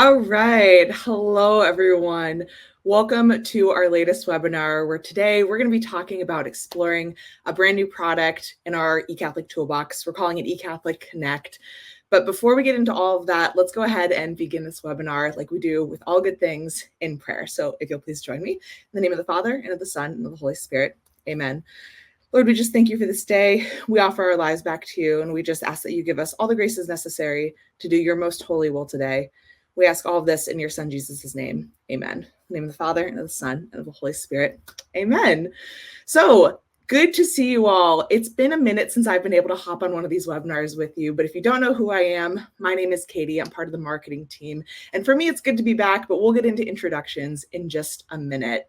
All right. Hello, everyone. Welcome to our latest webinar, where today we're going to be talking about exploring a brand new product in our eCatholic toolbox. We're calling it eCatholic Connect. But before we get into all of that, let's go ahead and begin this webinar like we do with all good things in prayer. So if you'll please join me in the name of the Father, and of the Son, and of the Holy Spirit. Amen. Lord, we just thank you for this day. We offer our lives back to you, and we just ask that you give us all the graces necessary to do your most holy will today. We ask all of this in your Son, Jesus' name. Amen. In the name of the Father, and of the Son, and of the Holy Spirit. Amen. So good to see you all. It's been a minute since I've been able to hop on one of these webinars with you, but if you don't know who I am, my name is Katie. I'm part of the marketing team. And for me, it's good to be back, but we'll get into introductions in just a minute.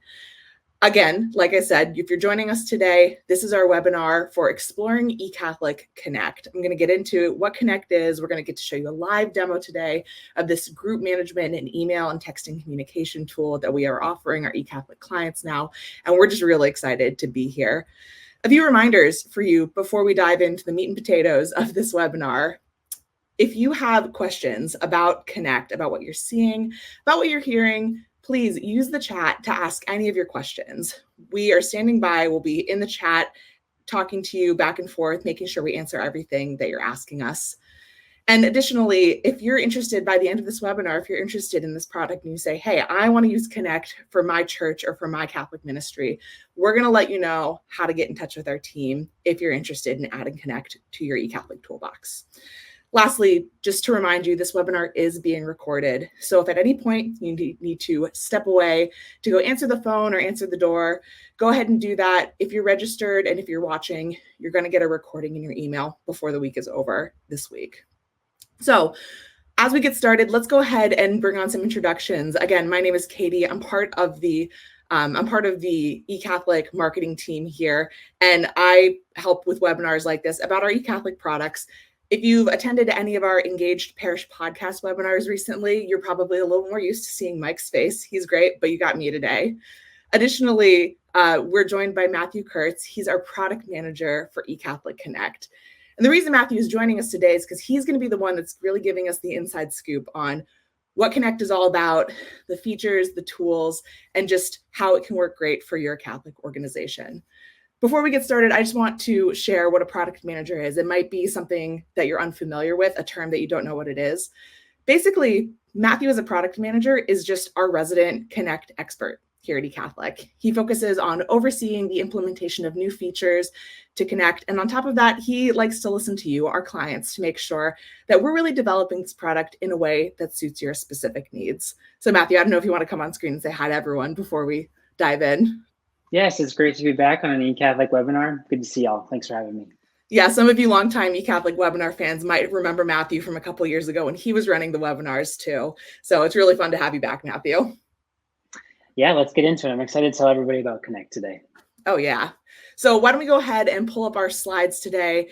Again, like I said, if you're joining us today, this is our webinar for exploring eCatholic Connect. I'm going to get into what Connect is. We're going to get to show you a live demo today of this group management and email and texting communication tool that we are offering our eCatholic clients now. And we're just really excited to be here. A few reminders for you before we dive into the meat and potatoes of this webinar. If you have questions about Connect, about what you're seeing, about what you're hearing, please use the chat to ask any of your questions. We are standing by. We'll be in the chat talking to you back and forth, making sure we answer everything that you're asking us. And additionally, if you're interested by the end of this webinar, if you're interested in this product and you say, hey, I want to use Connect for my church or for my Catholic ministry, we're going to let you know how to get in touch with our team if you're interested in adding Connect to your eCatholic toolbox. Lastly, just to remind you, this webinar is being recorded. So if at any point you need to step away to go answer the phone or answer the door, go ahead and do that. If you're registered and if you're watching, you're going to get a recording in your email before the week is over this week. So as we get started, let's go ahead and bring on some introductions. Again, my name is Katie. I'm part of the eCatholic marketing team here, and I help with webinars like this about our eCatholic products. If you've attended any of our Engaged Parish podcast webinars recently, you're probably a little more used to seeing Mike's face. He's great, but you got me today. Additionally, we're joined by Matthew Kurtz. He's our product manager for eCatholic Connect. And the reason Matthew is joining us today is because he's going to be the one that's really giving us the inside scoop on what Connect is all about, the features, the tools, and just how it can work great for your Catholic organization. Before we get started, I just want to share what a product manager is. It might be something that you're unfamiliar with, a term that you don't know what it is. Basically, Matthew as a product manager is just our resident Connect expert here at eCatholic. He focuses on overseeing the implementation of new features to Connect. And on top of that, he likes to listen to you, our clients, to make sure that we're really developing this product in a way that suits your specific needs. So Matthew, I don't know if you want to come on screen and say hi to everyone before we dive in. Yes, it's great to be back on an eCatholic webinar. Good to see y'all. Thanks for having me. Yeah, some of you longtime eCatholic webinar fans might remember Matthew from a couple of years ago when he was running the webinars too. So it's really fun to have you back, Matthew. Yeah, let's get into it. I'm excited to tell everybody about Connect today. Oh, yeah. So why don't we go ahead and pull up our slides today.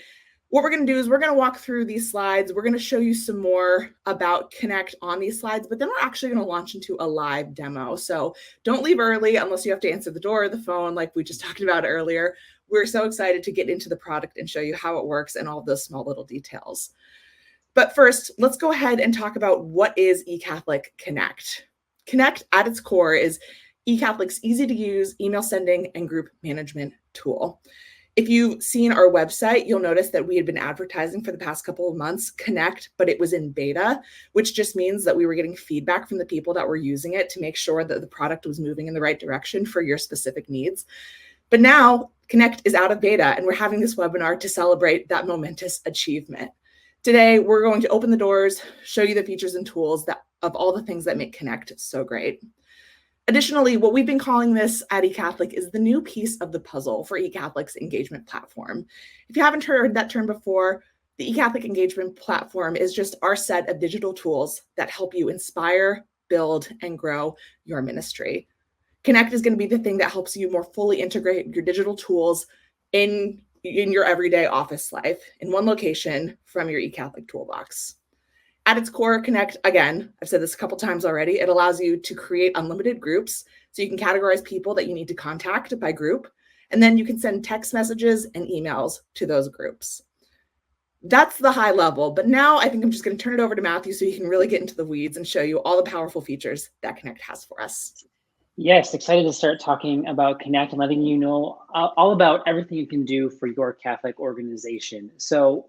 What we're going to do is we're going to walk through these slides. We're going to show you some more about Connect on these slides, but then we're actually going to launch into a live demo. So don't leave early unless you have to answer the door or the phone like we just talked about earlier. We're so excited to get into the product and show you how it works and all those small little details. But first, let's go ahead and talk about what is eCatholic Connect. Connect at its core is eCatholic's easy-to-use email sending and group management tool. If you've seen our website, you'll notice that we had been advertising for the past couple of months Connect, but it was in beta, which just means that we were getting feedback from the people that were using it to make sure that the product was moving in the right direction for your specific needs. But now Connect is out of beta, and we're having this webinar to celebrate that momentous achievement. Today, we're going to open the doors, show you the features and tools of all the things that make Connect so great. Additionally, what we've been calling this at eCatholic is the new piece of the puzzle for eCatholic's engagement platform. If you haven't heard that term before, the eCatholic engagement platform is just our set of digital tools that help you inspire, build, and grow your ministry. Connect is going to be the thing that helps you more fully integrate your digital tools in your everyday office life in one location from your eCatholic toolbox. At its core, Connect, again, I've said this a couple times already, it allows you to create unlimited groups. So you can categorize people that you need to contact by group, and then you can send text messages and emails to those groups. That's the high level. But now I think I'm just going to turn it over to Matthew so he can really get into the weeds and show you all the powerful features that Connect has for us. Yes, excited to start talking about Connect and letting you know all about everything you can do for your Catholic organization. So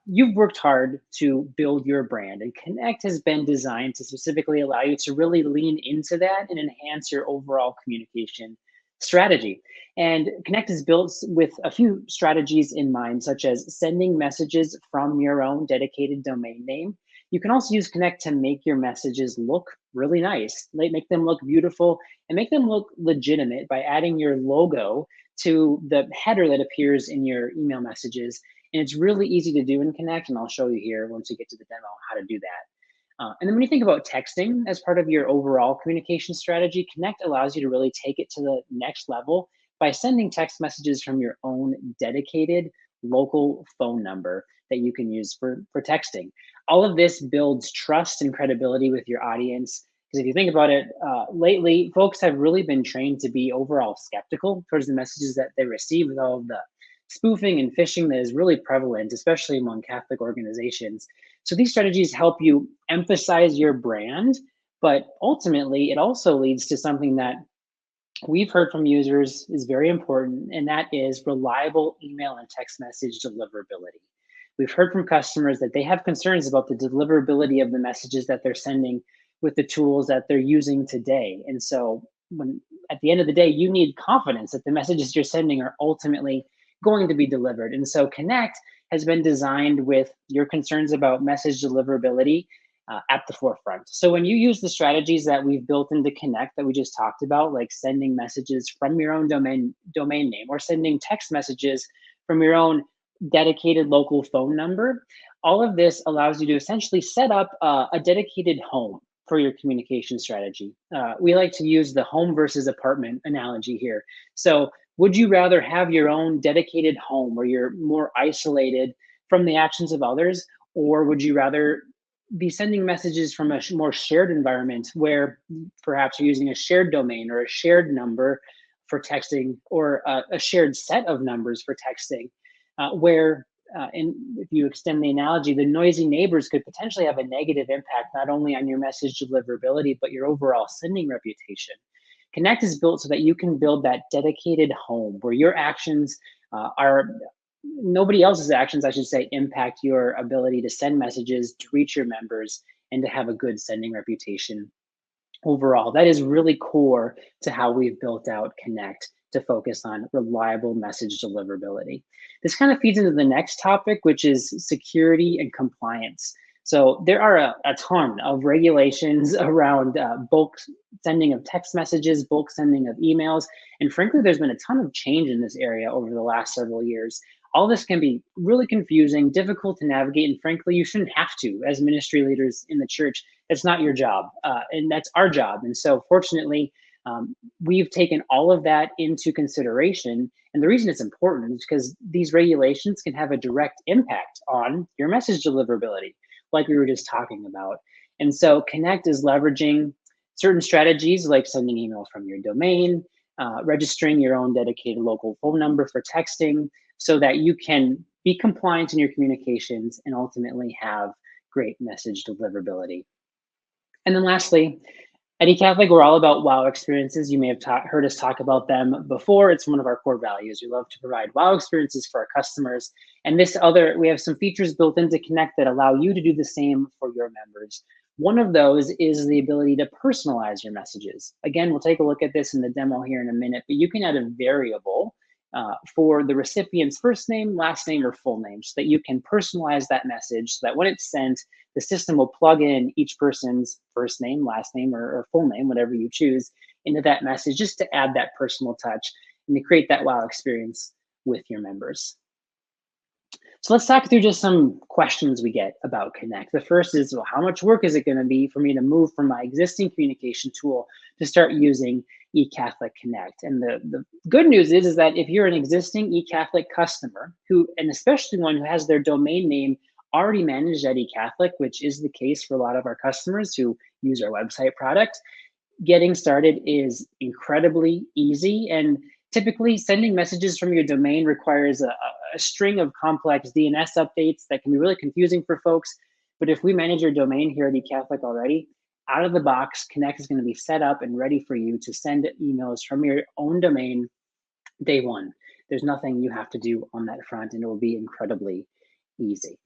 you've worked hard to build your brand, and Connect has been designed to specifically allow you to really lean into that and enhance your overall communication strategy. And Connect is built with a few strategies in mind, such as sending messages from your own dedicated domain name. You can also use Connect to make your messages look really nice, make them look beautiful, and make them look legitimate by adding your logo to the header that appears in your email messages. And it's really easy to do in Connect, and I'll show you here once we get to the demo how to do that. And then when you think about texting as part of your overall communication strategy, Connect allows you to really take it to the next level by sending text messages from your own dedicated local phone number that you can use for texting. All of this builds trust and credibility with your audience. Because if you think about it, lately, folks have really been trained to be overall skeptical towards the messages that they receive with all of the spoofing and phishing that is really prevalent, especially among Catholic organizations. So these strategies help you emphasize your brand, but ultimately it also leads to something that we've heard from users is very important, and that is reliable email and text message deliverability. We've heard from customers that they have concerns about the deliverability of the messages that they're sending with the tools that they're using today. And so when at the end of the day, you need confidence that the messages you're sending are ultimately going to be delivered. And so Connect has been designed with your concerns about message deliverability at the forefront. So when you use the strategies that we've built into Connect that we just talked about, like sending messages from your own domain name or sending text messages from your own dedicated local phone number, all of this allows you to essentially set up a dedicated home for your communication strategy. We like to use the home versus apartment analogy here. So would you rather have your own dedicated home where you're more isolated from the actions of others, or would you rather be sending messages from a more shared environment where perhaps you're using a shared domain or a shared number for texting, or a shared set of numbers for texting, where and if you extend the analogy, the noisy neighbors could potentially have a negative impact not only on your message deliverability, but your overall sending reputation. Connect is built so that you can build that dedicated home where your actions are nobody else's actions, I should say, impact your ability to send messages, to reach your members, and to have a good sending reputation overall. That is really core to how we've built out Connect to focus on reliable message deliverability. This kind of feeds into the next topic, which is security and compliance. So there are a ton of regulations around bulk sending of text messages, bulk sending of emails, and frankly, there's been a ton of change in this area over the last several years. All this can be really confusing, difficult to navigate, and frankly, you shouldn't have to as ministry leaders in the church. It's not your job, and that's our job. And so, fortunately, we've taken all of that into consideration. And the reason it's important is because these regulations can have a direct impact on your message deliverability, like we were just talking about. And so, Connect is leveraging certain strategies like sending email from your domain, registering your own dedicated local phone number for texting, so that you can be compliant in your communications and ultimately have great message deliverability. And then lastly, at eCatholic, we're all about wow experiences. You may have heard us talk about them before. It's one of our core values. We love to provide wow experiences for our customers. And we have some features built into Connect that allow you to do the same for your members. One of those is the ability to personalize your messages. Again, we'll take a look at this in the demo here in a minute, but you can add a variable for the recipient's first name, last name, or full name so that you can personalize that message so that when it's sent, the system will plug in each person's first name, last name, or full name, whatever you choose, into that message just to add that personal touch and to create that wow experience with your members. So let's talk through just some questions we get about Connect. The first is, well, how much work is it going to be for me to move from my existing communication tool to start using eCatholic Connect? And the good news is that if you're an existing eCatholic customer and especially one who has their domain name already managed at eCatholic, which is the case for a lot of our customers who use our website product, getting started is incredibly easy. And Typically, sending messages from your domain requires a string of complex DNS updates that can be really confusing for folks. But if we manage your domain here at eCatholic already, out of the box, Connect is going to be set up and ready for you to send emails from your own domain day one. There's nothing you have to do on that front, and it will be incredibly easy.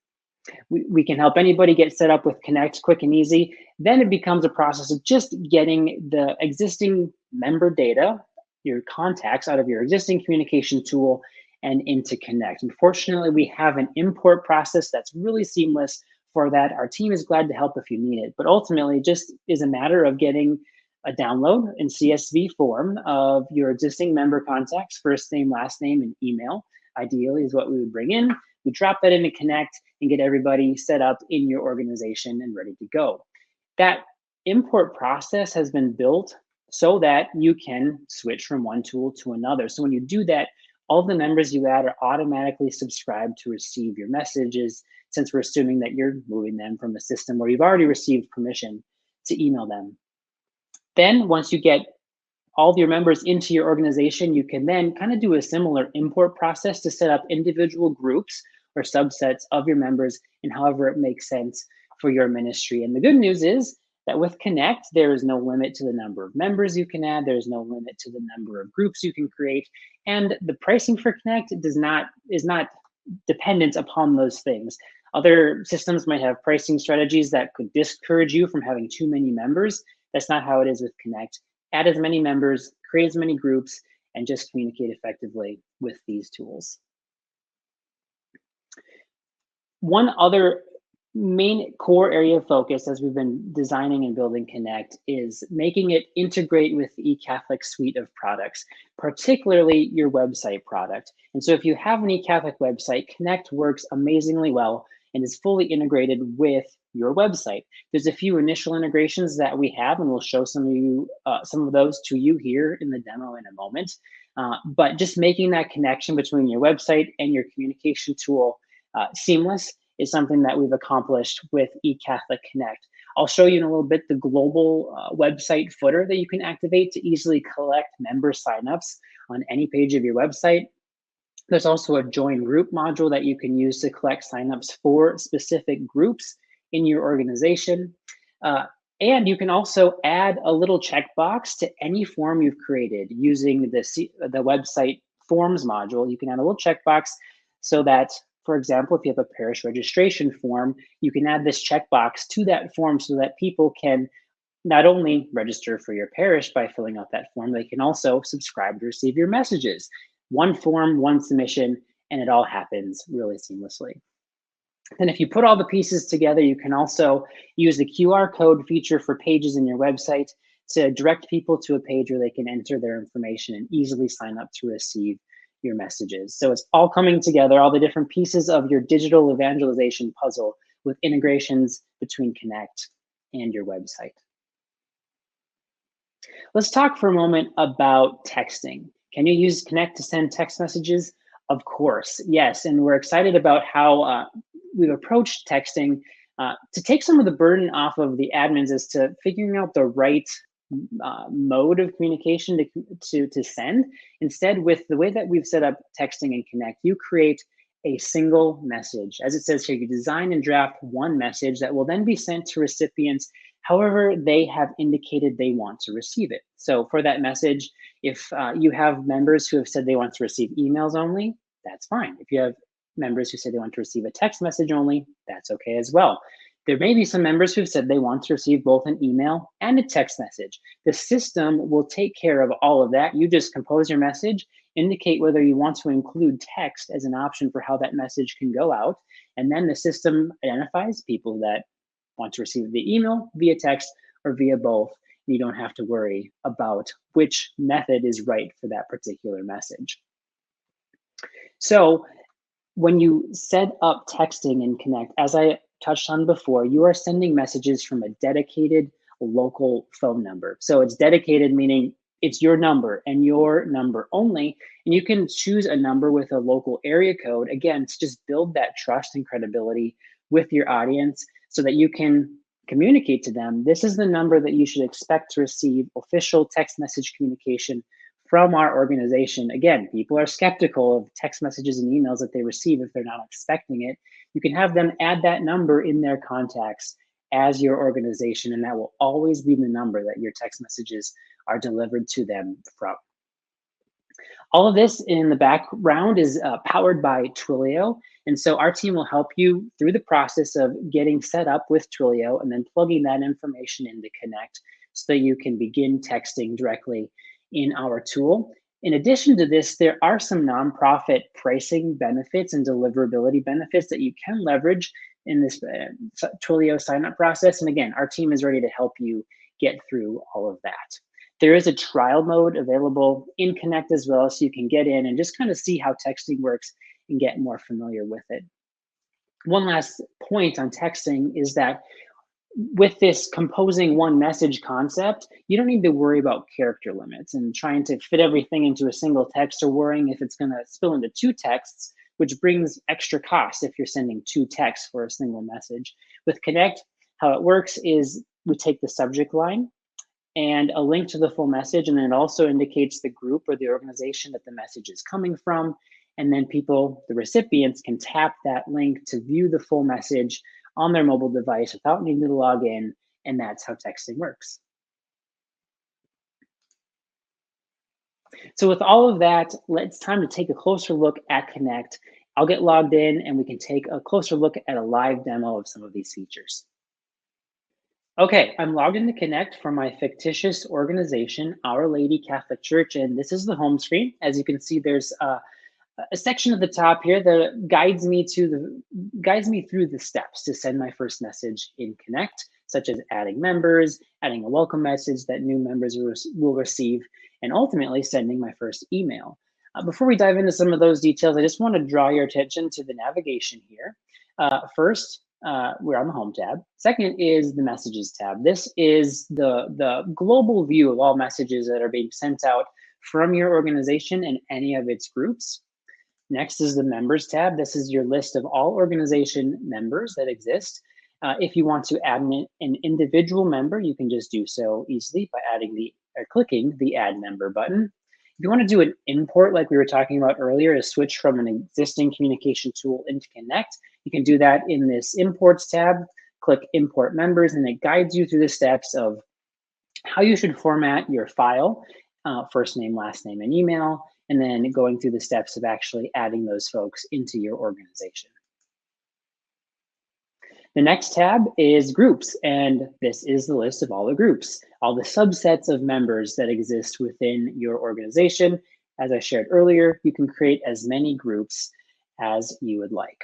We can help anybody get set up with Connect quick and easy. Then it becomes a process of just getting the existing member data, your contacts out of your existing communication tool and into Connect. Unfortunately, we have an import process that's really seamless for that. Our team is glad to help if you need it, but ultimately it just is a matter of getting a download in CSV form of your existing member contacts, first name, last name, and email. Ideally is what we would bring in. We drop that into Connect and get everybody set up in your organization and ready to go. That import process has been built so that you can switch from one tool to another. So when you do that, all the members you add are automatically subscribed to receive your messages, since we're assuming that you're moving them from a system where you've already received permission to email them. Then once you get all of your members into your organization, you can then kind of do a similar import process to set up individual groups or subsets of your members in however it makes sense for your ministry. And the good news is that with Connect, there is no limit to the number of members you can add. There's no limit to the number of groups you can create. And the pricing for Connect is not dependent upon those things. Other systems might have pricing strategies that could discourage you from having too many members. That's not how it is with Connect. Add as many members, create as many groups, and just communicate effectively with these tools. One other main core area of focus as we've been designing and building Connect is making it integrate with the eCatholic suite of products, particularly your website product. And so if you have an eCatholic website, Connect works amazingly well and is fully integrated with your website. There's a few initial integrations that we have, and we'll show some of those to you here in the demo in a moment. But just making that connection between your website and your communication tool seamless is something that we've accomplished with eCatholic Connect. I'll show you in a little bit the global website footer that you can activate to easily collect member signups on any page of your website. There's also a join group module that you can use to collect signups for specific groups in your organization. And you can also add a little checkbox to any form you've created using the website forms module. You can add a little checkbox so that, for example, if you have a parish registration form, you can add this checkbox to that form so that people can not only register for your parish by filling out that form, they can also subscribe to receive your messages. One form, one submission, and it all happens really seamlessly. And if you put all the pieces together, you can also use the QR code feature for pages in your website to direct people to a page where they can enter their information and easily sign up to receive your messages. So it's all coming together, all the different pieces of your digital evangelization puzzle with integrations between Connect and your website. Let's talk for a moment about texting. Can you use Connect to send text messages? Of course, yes. And we're excited about how we've approached texting to take some of the burden off of the admins as to figuring out the right mode of communication to send. Instead, with the way that we've set up texting and Connect, you create a single message. As it says here, you design and draft one message that will then be sent to recipients however they have indicated they want to receive it. So for that message, if you have members who have said they want to receive emails only, that's fine. If you have members who say they want to receive a text message only, that's okay as well. There may be some members who've said they want to receive both an email and a text message. The system will take care of all of that. You just compose your message, indicate whether you want to include text as an option for how that message can go out, and then the system identifies people that want to receive the email via text or via both. You don't have to worry about which method is right for that particular message. So when you set up texting in Connect, as I touched on before, you are sending messages from a dedicated local phone number. So it's dedicated, meaning it's your number and your number only. And you can choose a number with a local area code, again, to just build that trust and credibility with your audience so that you can communicate to them, this is the number that you should expect to receive official text message communication from our organization. Again, people are skeptical of text messages and emails that they receive if they're not expecting it. You can have them add that number in their contacts as your organization, and that will always be the number that your text messages are delivered to them from. All of this in the background is powered by Twilio. And so our team will help you through the process of getting set up with Twilio and then plugging that information into Connect so that you can begin texting directly in our tool. In addition to this, there are some nonprofit pricing benefits and deliverability benefits that you can leverage in this Twilio sign-up process. And again, our team is ready to help you get through all of that. There is a trial mode available in Connect as well, so you can get in and just kind of see how texting works and get more familiar with it. One last point on texting is that with this composing one message concept, you don't need to worry about character limits and trying to fit everything into a single text or worrying if it's going to spill into two texts, which brings extra costs if you're sending two texts for a single message. With Connect, how it works is we take the subject line and a link to the full message, and then it also indicates the group or the organization that the message is coming from. And then people, the recipients, can tap that link to view the full message on their mobile device without needing to log in, and that's how texting works. So with all of that, it's time to take a closer look at Connect. I'll get logged in and we can take a closer look at a live demo of some of these features. Okay, I'm logged into Connect from my fictitious organization, Our Lady Catholic Church, and this is the home screen. As you can see, there's a section at the top here that guides me through the steps to send my first message in Connect, such as adding members, adding a welcome message that new members will receive, and ultimately sending my first email. Before we dive into some of those details, I just want to draw your attention to the navigation here. First, we're on the Home tab. Second is the Messages tab. This is the global view of all messages that are being sent out from your organization and any of its groups. Next is the Members tab. This is your list of all organization members that exist. If you want to add an individual member, you can just do so easily by clicking the Add Member button. If you want to do an import, like we were talking about earlier, to switch from an existing communication tool into Connect, you can do that in this Imports tab. Click Import Members, and it guides you through the steps of how you should format your file, first name, last name, and email, and then going through the steps of actually adding those folks into your organization. The next tab is Groups, and this is the list of all the groups, all the subsets of members that exist within your organization. As I shared earlier, you can create as many groups as you would like.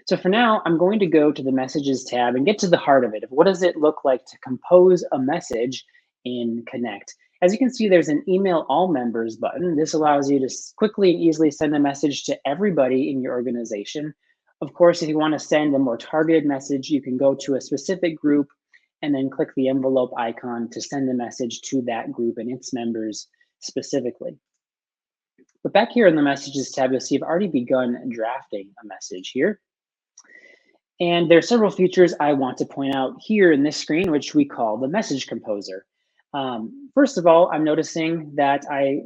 So for now, I'm going to go to the Messages tab and get to the heart of it. What does it look like to compose a message in Connect? As you can see, there's an Email All Members button. This allows you to quickly and easily send a message to everybody in your organization. Of course, if you want to send a more targeted message, you can go to a specific group and then click the envelope icon to send a message to that group and its members specifically. But back here in the Messages tab, you'll see I've already begun drafting a message here. And there are several features I want to point out here in this screen, which we call the Message Composer. First of all, I'm noticing that I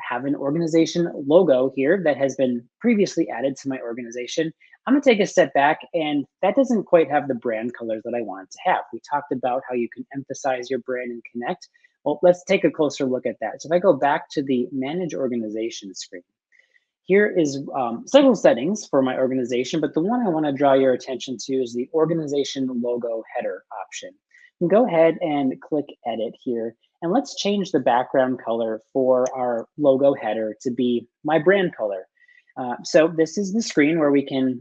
have an organization logo here that has been previously added to my organization. I'm gonna take a step back, and that doesn't quite have the brand colors that I want it to have. We talked about how you can emphasize your brand and Connect. Well, let's take a closer look at that. So if I go back to the Manage Organization screen, here is several settings for my organization, but the one I want to draw your attention to is the organization logo header option. You can go ahead and click Edit here, and let's change the background color for our logo header to be my brand color. So this is the screen where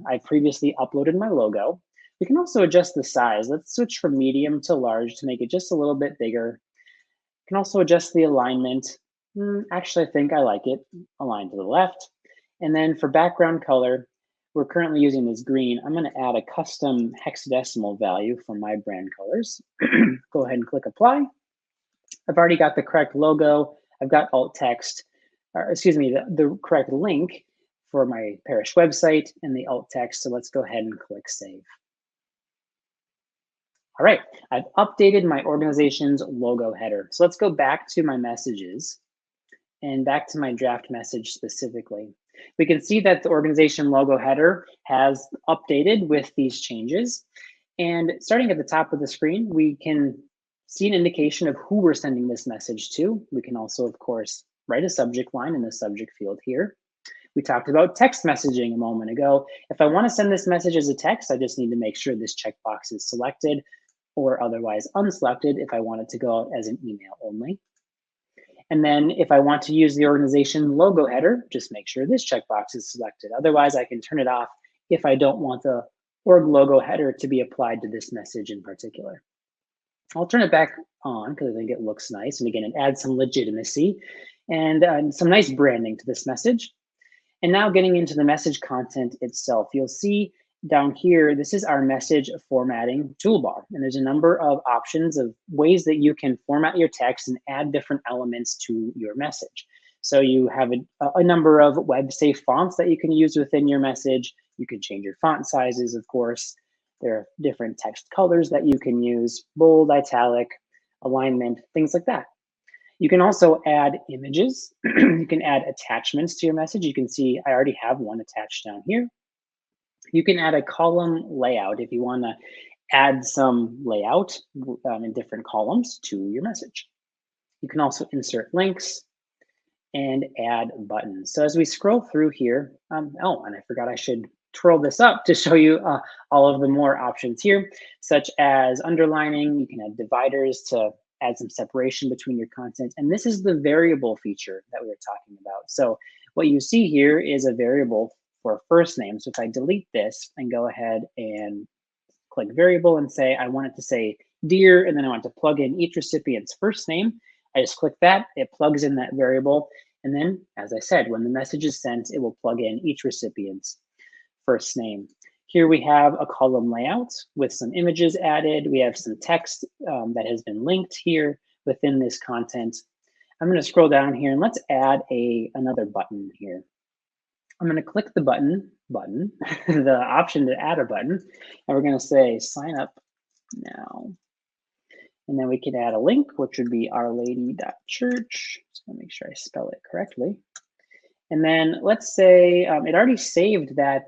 I previously uploaded my logo. We can also adjust the size. Let's switch from medium to large to make it just a little bit bigger. You can also adjust the alignment. Actually, I think I like it aligned to the left. And then for background color, we're currently using this green. I'm going to add a custom hexadecimal value for my brand colors. Go ahead and click Apply. I've already got the correct logo. I've got alt text, or excuse me, the correct link for my parish website and the alt text. So let's go ahead and click Save. All right, I've updated my organization's logo header. So let's go back to my messages and back to my draft message specifically. We can see that the organization logo header has updated with these changes. And starting at the top of the screen, we can see an indication of who we're sending this message to. We can also, of course, write a subject line in the subject field here. We talked about text messaging a moment ago. If I want to send this message as a text, I just need to make sure this checkbox is selected or otherwise unselected if I want it to go out as an email only. And then if I want to use the organization logo header, just make sure this checkbox is selected. Otherwise, I can turn it off if I don't want the org logo header to be applied to this message in particular. I'll turn it back on because I think it looks nice. And again, it adds some legitimacy and some nice branding to this message. And now getting into the message content itself, you'll see down here, this is our message formatting toolbar. And there's a number of options of ways that you can format your text and add different elements to your message. So you have a number of web safe fonts that you can use within your message. You can change your font sizes, of course. There are different text colors that you can use, bold, italic, alignment, things like that. You can also add images. You can add attachments to your message. You can see I already have one attached down here. You can add a column layout if you want to add some layout in different columns to your message. You can also insert links and add buttons. So as we scroll through here, oh, and I forgot I should twirl this up to show you all of the more options here, such as underlining. You can add dividers to add some separation between your content. And this is the variable feature that we were talking about. So what you see here is a variable for a first name. So if I delete this and go ahead and click variable and say, I want it to say dear, and then I want to plug in each recipient's first name, I just click that, it plugs in that variable. And then, as I said, when the message is sent, it will plug in each recipient's first name. Here we have a column layout with some images added. We have some text that has been linked here within this content. I'm going to scroll down here and let's add another button here. I'm going to click the button, the option to add a button, and we're going to say sign up now. And then we can add a link, which would be ourlady.church. Just want to make sure I spell it correctly. And then let's say it already saved that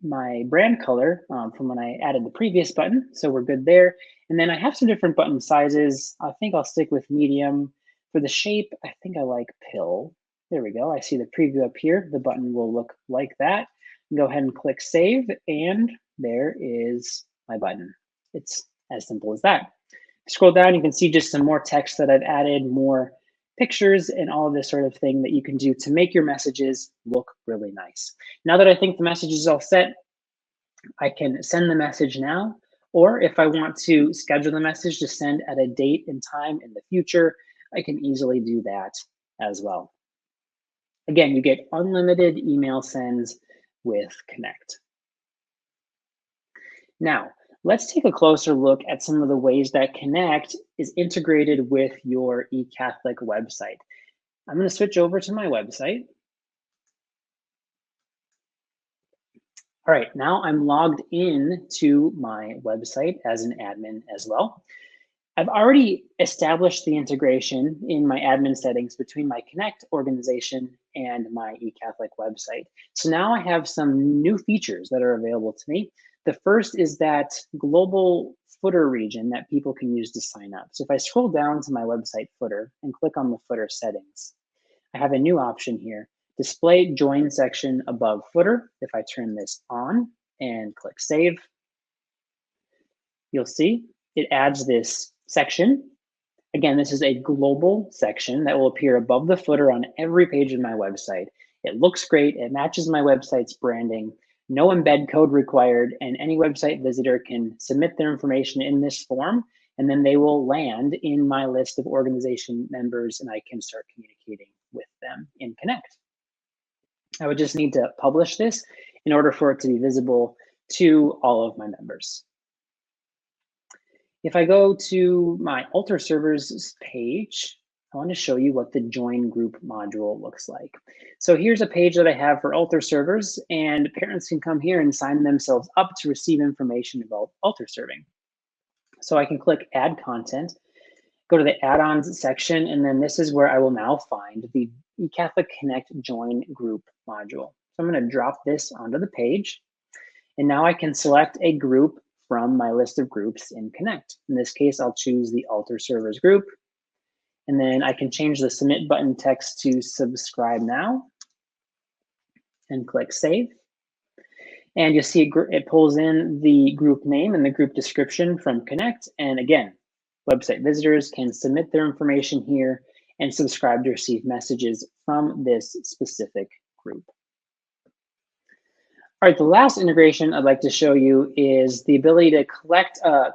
my brand color from when I added the previous button. So we're good there. And then I have some different button sizes. I think I'll stick with medium. For the shape, I think I like pill. There we go. I see the preview up here. The button will look like that. Go ahead and click save. And there is my button. It's as simple as that. Scroll down, you can see just some more text that I've added, more pictures and all of this sort of thing that you can do to make your messages look really nice. Now that I think the message is all set, I can send the message now, or if I want to schedule the message to send at a date and time in the future, I can easily do that as well. Again, you get unlimited email sends with Connect. Now, let's take a closer look at some of the ways that Connect is integrated with your eCatholic website. I'm going to switch over to my website. All right, now I'm logged in to my website as an admin as well. I've already established the integration in my admin settings between my Connect organization and my eCatholic website. So now I have some new features that are available to me. The first is that global footer region that people can use to sign up. So if I scroll down to my website footer and click on the footer settings, I have a new option here, display join section above footer. If I turn this on and click save, you'll see it adds this section. Again, this is a global section that will appear above the footer on every page of my website. It looks great. It matches my website's branding. No embed code required, and any website visitor can submit their information in this form, and then they will land in my list of organization members, and I can start communicating with them in Connect. I would just need to publish this in order for it to be visible to all of my members. If I go to my altar servers page, I want to show you what the join group module looks like. So here's a page that I have for altar servers, and parents can come here and sign themselves up to receive information about altar serving. So I can click add content, go to the add-ons section, and then this is where I will now find the eCatholic Connect Join Group module. So I'm going to drop this onto the page, and now I can select a group from my list of groups in Connect. In this case, I'll choose the Altar Servers group, and then I can change the submit button text to subscribe now and click save. And you'll see it pulls in the group name and the group description from Connect. And again, website visitors can submit their information here and subscribe to receive messages from this specific group. All right, the last integration I'd like to show you is the ability to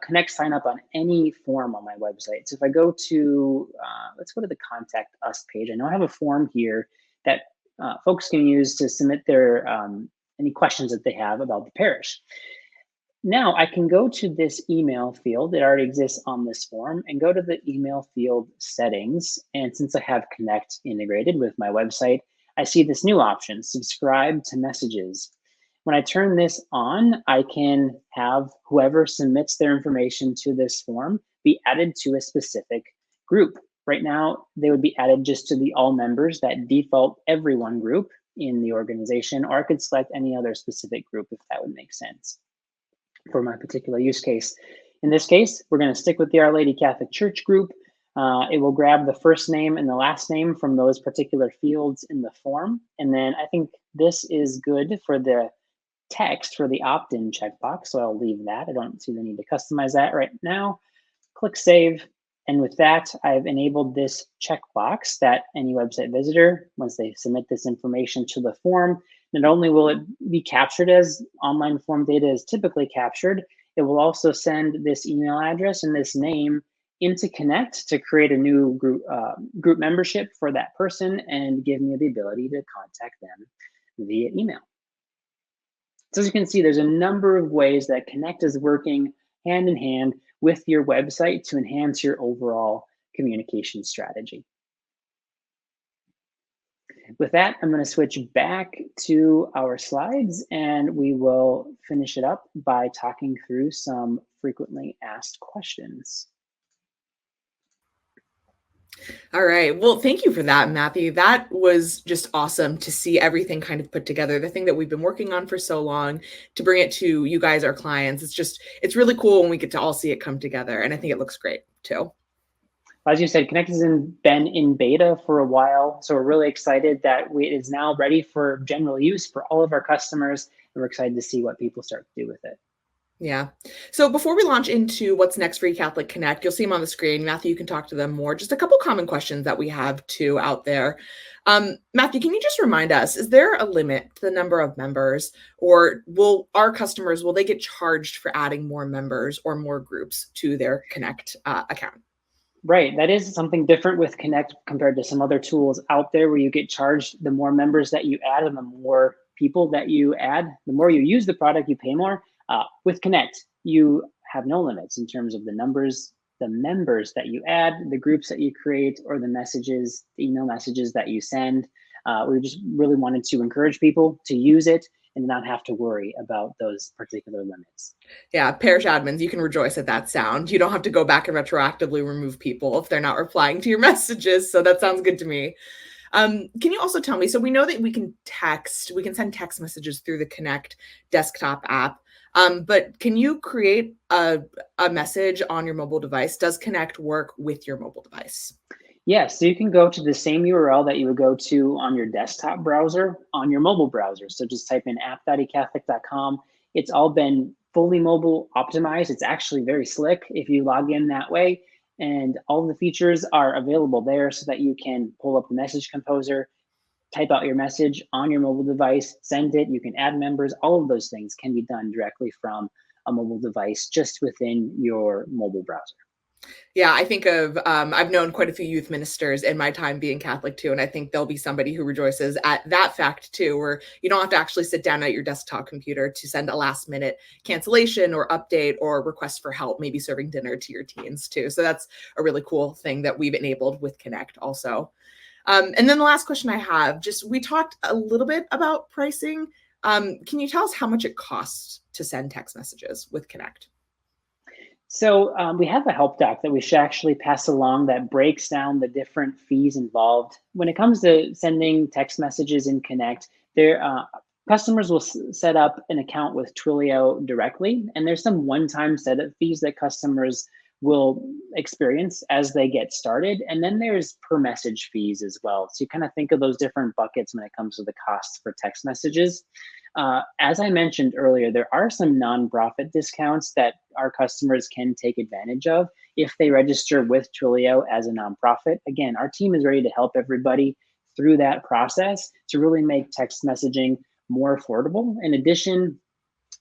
connect sign up on any form on my website. So if I go to, let's go to the Contact Us page. I know I have a form here that folks can use to submit their any questions that they have about the parish. Now I can go to this email field that already exists on this form and go to the email field settings. And since I have Connect integrated with my website, I see this new option, subscribe to messages. When I turn this on, I can have whoever submits their information to this form be added to a specific group. Right now, they would be added just to the all members, that default everyone group in the organization, or I could select any other specific group if that would make sense for my particular use case. In this case, we're going to stick with the Our Lady Catholic Church group. It will grab the first name and the last name from those particular fields in the form. And then I think this is good for the text for the opt-in checkbox, so I'll leave that. I don't see the need to customize that right now. Click save, and with that, I've enabled this checkbox that any website visitor, once they submit this information to the form, not only will it be captured as online form data is typically captured, it will also send this email address and this name into Connect to create a new group membership for that person and give me the ability to contact them via email. So as you can see, there's a number of ways that Connect is working hand in hand with your website to enhance your overall communication strategy. With that, I'm going to switch back to our slides and we will finish it up by talking through some frequently asked questions. All right. Well, thank you for that, Matthew. That was just awesome to see everything kind of put together, the thing that we've been working on for so long, to bring it to you guys, our clients. It's really cool when we get to all see it come together. And I think it looks great too. As you said, Connect has been in beta for a while. So we're really excited that it is now ready for general use for all of our customers. And we're excited to see what people start to do with it. Yeah. So before we launch into what's next for eCatholic Connect, you'll see them on the screen. Matthew, you can talk to them more. Just a couple common questions that we have too out there. Matthew, can you just remind us, is there a limit to the number of members, or will our customers, will they get charged for adding more members or more groups to their Connect account? Right. That is something different with Connect compared to some other tools out there where you get charged the more members that you add and the more people that you add. The more you use the product, you pay more. With Connect, you have no limits in terms of the numbers, the members that you add, the groups that you create, or the messages, the email messages that you send. We just really wanted to encourage people to use it and not have to worry about those particular limits. Yeah, parish admins, you can rejoice at that sound. You don't have to go back and retroactively remove people if they're not replying to your messages. So that sounds good to me. Can you also tell me, so we know that we can send text messages through the Connect desktop app. But can you create a message on your mobile device? Does Connect work with your mobile device? Yes, so you can go to the same URL that you would go to on your desktop browser on your mobile browser. So just type in app.ecatholic.com. It's all been fully mobile optimized. It's actually very slick if you log in that way. And all the features are available there so that you can pull up the message composer, type out your message on your mobile device, send it. You can add members. All of those things can be done directly from a mobile device just within your mobile browser. Yeah, I think I've known quite a few youth ministers in my time being Catholic too, and I think there'll be somebody who rejoices at that fact too, where you don't have to actually sit down at your desktop computer to send a last minute cancellation or update or request for help, maybe serving dinner to your teens too. So that's a really cool thing that we've enabled with Connect also. And then the last question I have, we talked a little bit about pricing. Can you tell us how much it costs to send text messages with Connect? So we have a help doc that we should actually pass along that breaks down the different fees involved. When it comes to sending text messages in Connect, there customers will set up an account with Twilio directly, and there's some one-time setup fees that customers will experience as they get started. And then there's per message fees as well. So you kind of think of those different buckets when it comes to the costs for text messages. As I mentioned earlier, there are some nonprofit discounts that our customers can take advantage of if they register with Twilio as a nonprofit. Again, our team is ready to help everybody through that process to really make text messaging more affordable. In addition,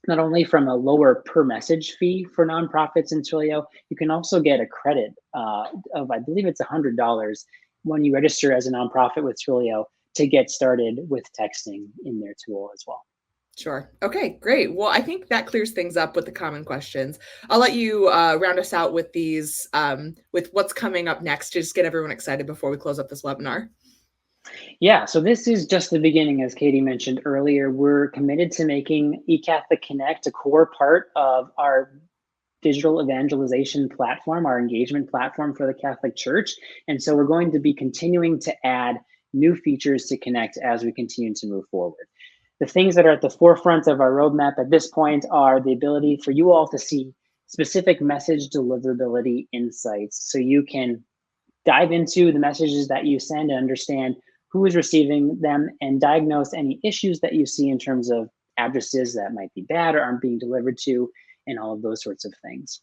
not only from a lower per message fee for nonprofits in Twilio, you can also get a credit of, I believe it's $100 when you register as a nonprofit with Twilio to get started with texting in their tool as well. Sure. Okay, great. Well, I think that clears things up with the common questions. I'll let you round us out with these, with what's coming up next to just get everyone excited before we close up this webinar. Yeah, so this is just the beginning, as Katie mentioned earlier. We're committed to making eCatholic Connect a core part of our digital evangelization platform, our engagement platform for the Catholic Church. And so we're going to be continuing to add new features to Connect as we continue to move forward. The things that are at the forefront of our roadmap at this point are the ability for you all to see specific message deliverability insights. So you can dive into the messages that you send and understand who is receiving them and diagnose any issues that you see in terms of addresses that might be bad or aren't being delivered to, and all of those sorts of things.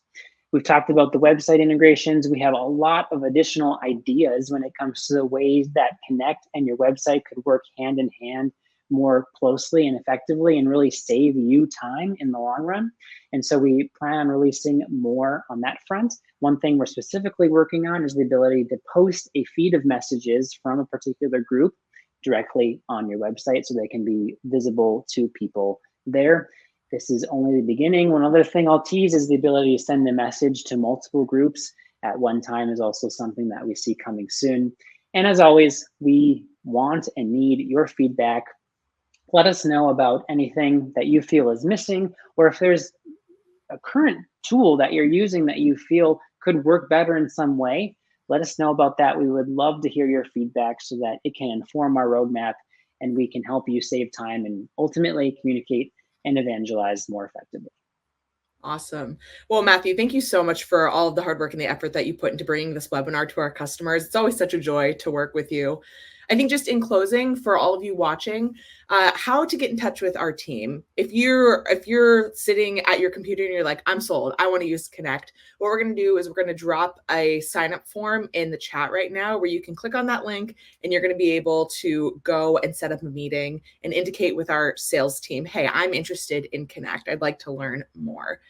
We've talked about the website integrations. We have a lot of additional ideas when it comes to the ways that Connect and your website could work hand in hand more closely and effectively and really save you time in the long run. And so we plan on releasing more on that front. One thing we're specifically working on is the ability to post a feed of messages from a particular group directly on your website so they can be visible to people there. This is only the beginning. One other thing I'll tease is the ability to send a message to multiple groups at one time is also something that we see coming soon. And as always, we want and need your feedback. Let us know about anything that you feel is missing, or if there's a current tool that you're using that you feel could work better in some way. Let us know about that. We would love to hear your feedback so that it can inform our roadmap and we can help you save time and ultimately communicate and evangelize more effectively. Awesome. Well, Matthew, thank you so much for all of the hard work and the effort that you put into bringing this webinar to our customers. It's always such a joy to work with you. I think just in closing, for all of you watching, how to get in touch with our team. If you're sitting at your computer and you're like, I'm sold, I want to use Connect, what we're going to do is we're going to drop a sign up form in the chat right now where you can click on that link and you're going to be able to go and set up a meeting and indicate with our sales team, hey, I'm interested in Connect. I'd like to learn more.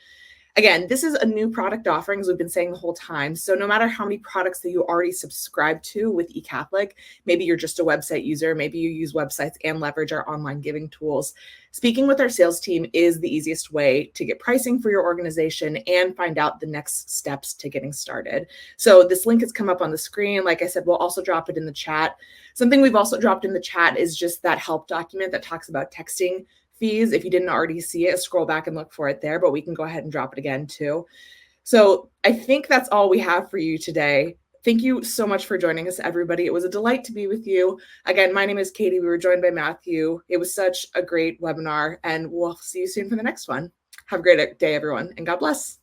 Again, this is a new product offering, as we've been saying the whole time. So no matter how many products that you already subscribe to with eCatholic, maybe you're just a website user, maybe you use websites and leverage our online giving tools. Speaking with our sales team is the easiest way to get pricing for your organization and find out the next steps to getting started. So this link has come up on the screen. Like I said, we'll also drop it in the chat. Something we've also dropped in the chat is just that help document that talks about texting fees. If you didn't already see it, scroll back and look for it there, but we can go ahead and drop it again too. So I think that's all we have for you today. Thank you so much for joining us, everybody. It was a delight to be with you. Again, my name is Katie. We were joined by Matthew. It was such a great webinar, and we'll see you soon for the next one. Have a great day, everyone, and God bless.